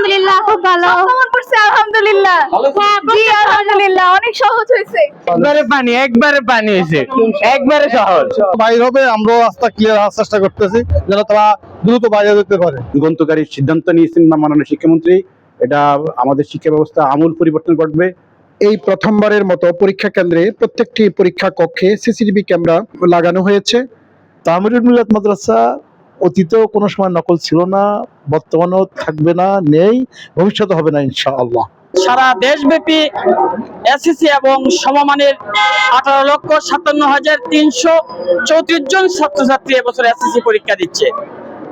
আলহামদুলিল্লাহ খুব ভালো। কেমন করছে? আলহামদুলিল্লাহ। জি আলহামদুলিল্লাহ অনেক সহজ হয়েছে। একবারে পানি হয়েছে, একবারে সহজ। বাইর হবে, আমরাও রাস্তা ক্লিয়ার হওয়ার চেষ্টা করতেছি যেন তারা দ্রুত বাইরে যেতে পারে। যুগান্তকারী সিদ্ধান্ত নিয়েছেন মাননীয় শিক্ষামন্ত্রী। এটা আমাদের শিক্ষা ব্যবস্থা আমূল পরিবর্তন ঘটবে। এই প্রথমবারের মতো পরীক্ষা কেন্দ্রে প্রত্যেকটি পরীক্ষা কক্ষে সিসিটিভি ক্যামেরা লাগানো হয়েছে। তামিরুল মিল্লাত মাদ্রাসা অতীতেও কোনো সময় নকল ছিল না, বর্তমানেও থাকবে না, নেই, ভবিষ্যতে হবে না ইনশাআল্লাহ। সারা দেশব্যাপী এসএসসি এবং সমমানের 18,57,334 জন ছাত্রছাত্রী এবছর এসএসসি পরীক্ষা দিচ্ছে।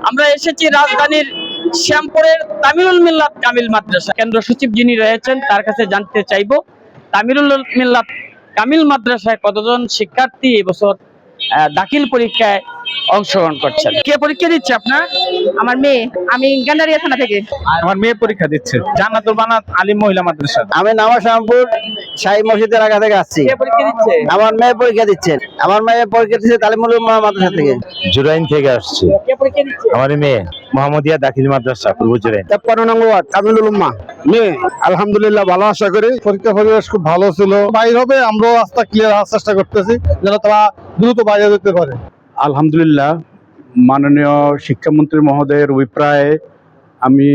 আমরা এসেছি রাজধানীর শ্যামপুরের তামিরুল মিল্লাত কামিল মাদ্রাসা। কেন্দ্র সচিব যিনি রয়েছেন তার কাছে জানতে চাইবো তামিরুল মিল্লাত কামিল মাদ্রাসায় কতজন শিক্ষার্থী এবছর দাখিল পরীক্ষায় অংশগ্রহণ করছেন। কে পরীক্ষা দিচ্ছে আপনার? আমার মেয়ে, আমি গান্ডারিয়া থানা থেকে। আমার মেয়ে পরীক্ষা দিচ্ছে জান্নাতুল বানাত আলিম মহিলা মাদ্রাসা। আমি নবাবশামপুর শাহী মসজিদের আগে থেকে আসছি। কে পরীক্ষা দিচ্ছে? আমার মেয়ে পরীক্ষা দিচ্ছে। আমার মেয়ে পরীক্ষা দিচ্ছে তালিমুল উম্মাহ মাদ্রাসা থেকে। জুরাইন থেকে আসছে কে পরীক্ষা দিচ্ছে? আমার মেয়ে, মোহাম্মদিয়া দাখিল মাদ্রাসা পূর্ব জুরাইন। 53 নম্বর ওয়ার্ড তামিলুল উম্মাহ। মেয়ে আলহামদুলিল্লাহ ভালো, আশা করি পরীক্ষা পরিবেশ খুব ভালো ছিল। বাইর হবে, আমরাও রাস্তা ক্লিয়ার হওয়ার চেষ্টা করতেছি যেন তারা দ্রুত বাইরে যেতে পারে। আলহামদুলিল্লাহ, মাননীয় শিক্ষামন্ত্রী মহোদয়ের অভিপ্রায়ে আমি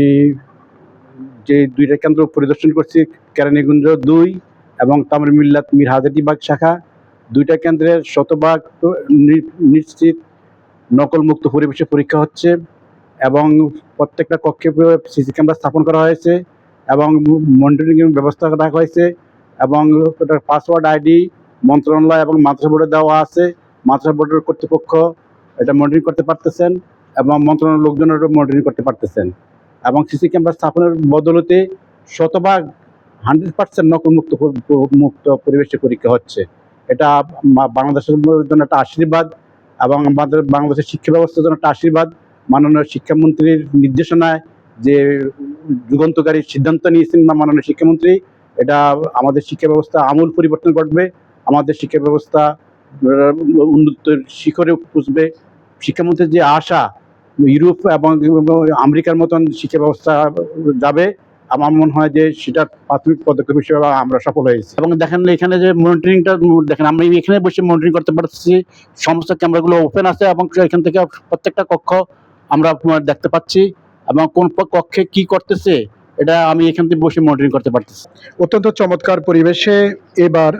যে দুইটা কেন্দ্র পরিদর্শন করছি, কেরানীগঞ্জ 2 এবং তামিরুল মিল্লাত মীর হাজারীবাগ শাখা, দুইটা কেন্দ্রের শতভাগ নিশ্চিত নকলমুক্ত পরিবেশে পরীক্ষা হচ্ছে এবং প্রত্যেকটা কক্ষে সিসি ক্যামেরা স্থাপন করা হয়েছে এবং মনিটরিং ব্যবস্থা রাখা হয়েছে এবং পাসওয়ার্ড আইডি মন্ত্রণালয় এবং মাদ্রাসা বোর্ডে দেওয়া আছে। মাদ্রাসা বোর্ডের কর্তৃপক্ষ এটা মনিটরিং করতে পারতেছেন এবং মন্ত্রণালয়ের লোকজনেরও মনিটরিং করতে পারতেছেন এবং সিসি ক্যামেরা স্থাপনের বদলতে শতভাগ 100% নকলমুক্ত মুক্ত পরিবেশে পরীক্ষা হচ্ছে। এটা বাংলাদেশের জন্য একটা আশীর্বাদ এবং আমাদের বাংলাদেশের শিক্ষা ব্যবস্থার জন্য একটা আশীর্বাদ। মাননীয় শিক্ষামন্ত্রীর নির্দেশনায় যে যুগান্তকারী সিদ্ধান্ত নিয়েছেন মাননীয় শিক্ষামন্ত্রী, এটা আমাদের শিক্ষা ব্যবস্থা আমূল পরিবর্তন ঘটবে। আমাদের শিক্ষা ব্যবস্থা উন্নতির শিখরে পৌঁছবে। শিক্ষামন্ত্রীর যে আশা ইউরোপ এবং আমেরিকার মতন শিক্ষা ব্যবস্থা যাবে, আমার মনে হয় যে সেটা প্রাথমিক পদক্ষেপ হিসেবে আমরা সফল হয়েছি। এবং দেখেন এখানে যে মনিটরিংটা দেখেন, আমরা এখানে বসে মনিটরিং করতে পারছি, সমস্ত ক্যামেরাগুলো ওপেন আছে এবং এখান থেকে প্রত্যেকটা কক্ষ আমরা দেখতে পাচ্ছি এবং কোন কক্ষে কি করতেছে এটা আমি এখান থেকে বসে মনিটরিং করতে পারতেছি। অত্যন্ত চমৎকার পরিবেশে এবার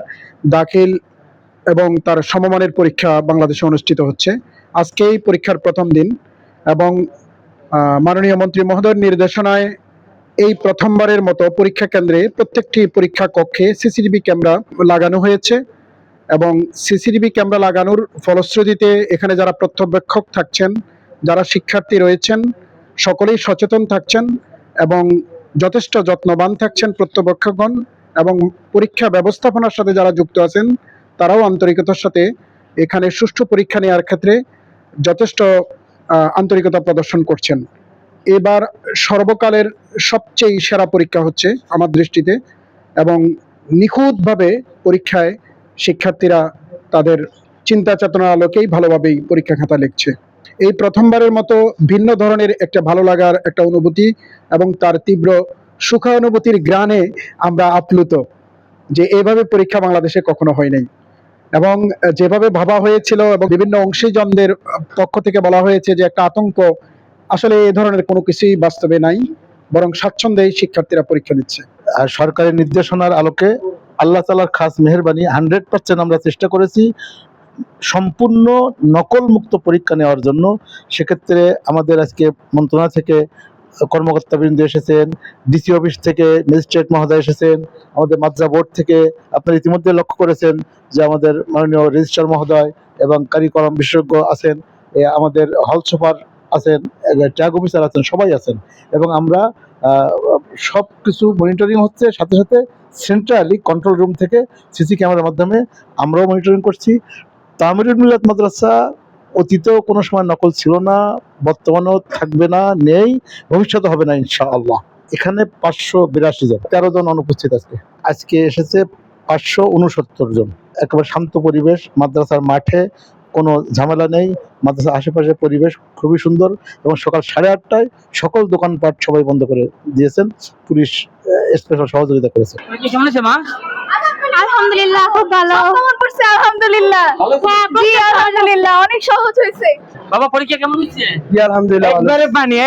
দাখিল এবং তার সমমানের পরীক্ষা বাংলাদেশে অনুষ্ঠিত হচ্ছে। আজকেই পরীক্ষার প্রথম দিন এবং মাননীয় মন্ত্রী মহোদয়ের নির্দেশনায় এই প্রথমবারের মতো পরীক্ষা কেন্দ্রে প্রত্যেকটি পরীক্ষা কক্ষে সিসিটিভি ক্যামেরা লাগানো হয়েছে এবং সিসিটিভি ক্যামেরা লাগানোর ফলশ্রুতিতে এখানে যারা প্রত্যবেক্ষক থাকছেন, যারা শিক্ষার্থী রয়েছেন, সকলেই সচেতন থাকছেন এবং যথেষ্ট যত্নবান থাকছেন প্রত্যবেক্ষকগণ এবং পরীক্ষা ব্যবস্থাপনার সাথে যারা যুক্ত আছেন তারাও আন্তরিকতার সাথে এখানে সুষ্ঠু পরীক্ষা নেওয়ার ক্ষেত্রে যথেষ্ট আন্তরিকতা প্রদর্শন করছেন। এবার সর্বকালের সবচেয়ে সেরা পরীক্ষা হচ্ছে আমার দৃষ্টিতে এবং নিখুঁতভাবে পরীক্ষায় শিক্ষার্থীরা তাদের চিন্তা চেতনার আলোকেই ভালোভাবেই পরীক্ষা খাতা লিখছে। এই প্রথমবারের মতো ভিন্ন ধরনের একটা ভালো লাগার একটা অনুভূতি এবং তার তীব্র সুখানুভূতির গ্রানে আমরা আপ্লুত যে এভাবে পরীক্ষা বাংলাদেশে কখনো হয় নাই এবং যেভাবে ভাবা হয়েছিল এবং বিভিন্ন অংশীজনদের পক্ষ থেকে বলা হয়েছে যে একটা আতঙ্ক, আসলে এই ধরনের কোনো কিছুই বাস্তবে নাই, বরং স্বাচ্ছন্দ্যেই শিক্ষার্থীরা পরীক্ষা দিচ্ছে। আর সরকারের নির্দেশনার আলোকে আল্লাহ তাআলার খাস মেহেরবানি 100% আমরা চেষ্টা করেছি সম্পূর্ণ নকল মুক্ত পরীক্ষা নেওয়ার জন্য। সেক্ষেত্রে আমাদের আজকে মন্ত্রণালয় থেকে কর্মকর্তাবৃন্দ এসেছেন, ডিসি অফিস থেকে ম্যাজিস্ট্রেট মহোদয় এসেছেন, আমাদের মাদ্রাসা বোর্ড থেকে আপনারা ইতিমধ্যে লক্ষ্য করেছেন যে আমাদের মাননীয় রেজিস্ট্রার মহোদয় এবং কারিকরম বিশেষজ্ঞ আছেন, আমাদের হল সুপার আছেন, ট্যাগ অফিসার আছেন, সবাই আছেন এবং আমরা সব কিছু মনিটরিং হচ্ছে। সাথে সাথে সেন্ট্রালি কন্ট্রোল রুম থেকে সিসি ক্যামেরার মাধ্যমে আমরাও মনিটরিং করছি। তামিরুল মিল্লাত মাদ্রাসা অতীতেও কোনো সময় নকল ছিল না, বর্তমানেও থাকবে না, নেই, ভবিষ্যতে হবে না ইনশাআল্লাহ। এখানে 582 জন, 13 জন অনুপস্থিত আজকে এসেছে 569 জন। একেবারে শান্ত পরিবেশ, মাদ্রাসার মাঠে কোনো ঝামেলা নেই। মাদ্রাসার আশেপাশের পরিবেশ খুবই সুন্দর এবং সকাল 8:30টায় সকল দোকানপাট সবাই বন্ধ করে দিয়েছেন। পুলিশ স্পেশাল সহযোগিতা করেছে। পরীক্ষা কেমন হয়েছে মা? আলহামদুলিল্লাহ খুব ভালো। কেমন করছে? আলহামদুলিল্লাহ। জি আলহামদুলিল্লাহ অনেক সহজ হয়েছে। বাবা পরীক্ষা কেমন হয়েছে? আলহামদুলিল্লাহ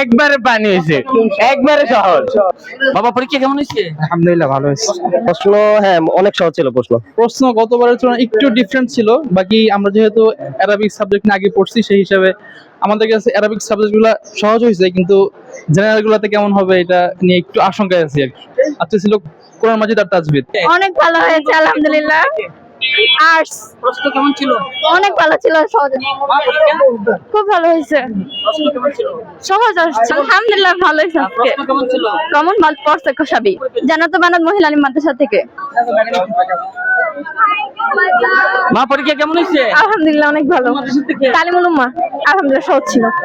একবারে পানি হয়েছে, একবারে সহজ। বাবা পরীক্ষা কেমন হয়েছে? আলহামদুলিল্লাহ ভালো হয়েছে। প্রশ্ন হ্যাঁ অনেক সহজ ছিল প্রশ্ন গতবারের তুলনায় একটু ডিফারেন্ট ছিল। বাকি আমরা যেহেতু অ্যারাবিক সাবজেক্ট নিয়ে আগে পড়ছি, সেই হিসাবে আমাদের কাছে অ্যারাবিক সাবজেক্টগুলো সহজ হয়েছে, কিন্তু জেনারেল গুলাতে কেমন হবে এটা নিয়ে একটু আশঙ্কায় আছি আর কি। আজকে ছিল কোরআন মাজিদ আর তাজবিদ। অনেক ভালো হয়েছে আলহামদুলিল্লাহ। আর্টস প্রশ্ন কেমন ছিল? অনেক ভালো ছিল, সহজ। মা, পরীক্ষা? খুব ভালো হয়েছে, প্রশ্ন কেমন ছিল? সহজ আসছে। আলহামদুলিল্লাহ ভালো হয়েছে আজকে। প্রশ্ন কেমন ছিল? কমন মাল পড়ছে কসাবি জান্নাতুল বানাত মহিলা আলিম মাদ্রাসা থেকে। মা পরীক্ষা কেমন হয়েছে? আলহামদুলিল্লাহ অনেক ভালো। মাদ্রাসা থেকে? তালিমুল উম্মাহ আলহামদুলিল্লাহ সহজ ছিল।